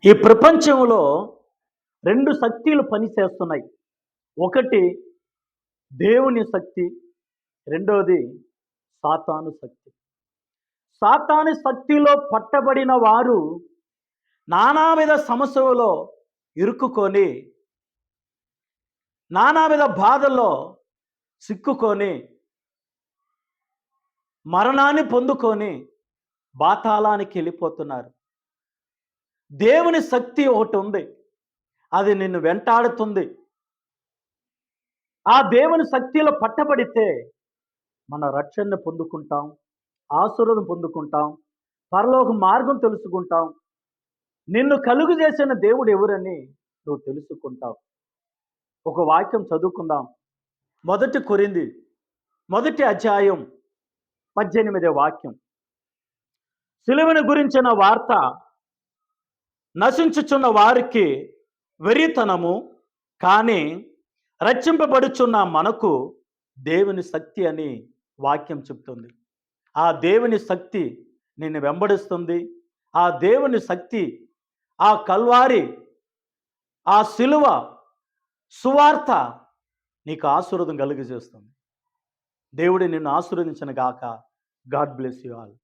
ఈ ప్రపంచంలో 2 శక్తులు పనిచేస్తున్నాయి. ఒకటి దేవుని శక్తి, రెండోది సాతాను శక్తి. సాతాను శక్తిలో పట్టబడిన వారు నానావిధ సమస్యలలో ఇరుక్కుకొని, నానావిధ బాధల్లో సిక్కుకొని, మరణాన్ని పొందుకొని పాతాళానికి వెళ్ళిపోతున్నారు. దేవుని శక్తి ఒకటి ఉంది. అది నిన్ను వెంటాడుతుంది. ఆ దేవుని శక్తిలో పట్టబడితే మన రక్షణను పొందుకుంటాం, ఆశీర్వాదం పొందుకుంటాం, పరలోక మార్గం తెలుసుకుంటాం. నిన్ను కలుగు చేసిన దేవుడు ఎవరని నువ్వు తెలుసుకుంటావు. ఒక వాక్యం చదువుకుందాం. 1 కొరింథీ 1 అధ్యాయం 18వ వాక్యం. సిలువను గురించిన వార్త నశించుచున్న వారికి వెర్రితనము, కానీ రక్షింపబడుచున్న మనకు దేవుని శక్తి అని వాక్యం చెప్తుంది. ఆ దేవుని శక్తి నిన్ను వెంబడిస్తుంది. ఆ దేవుని శక్తి, ఆ కల్వారి, ఆ సిలువ సువార్త నీకు ఆశీర్వాదం కలుగజేస్తుంది. దేవుడు నిన్ను ఆశీర్వదించును గాక. God bless you all.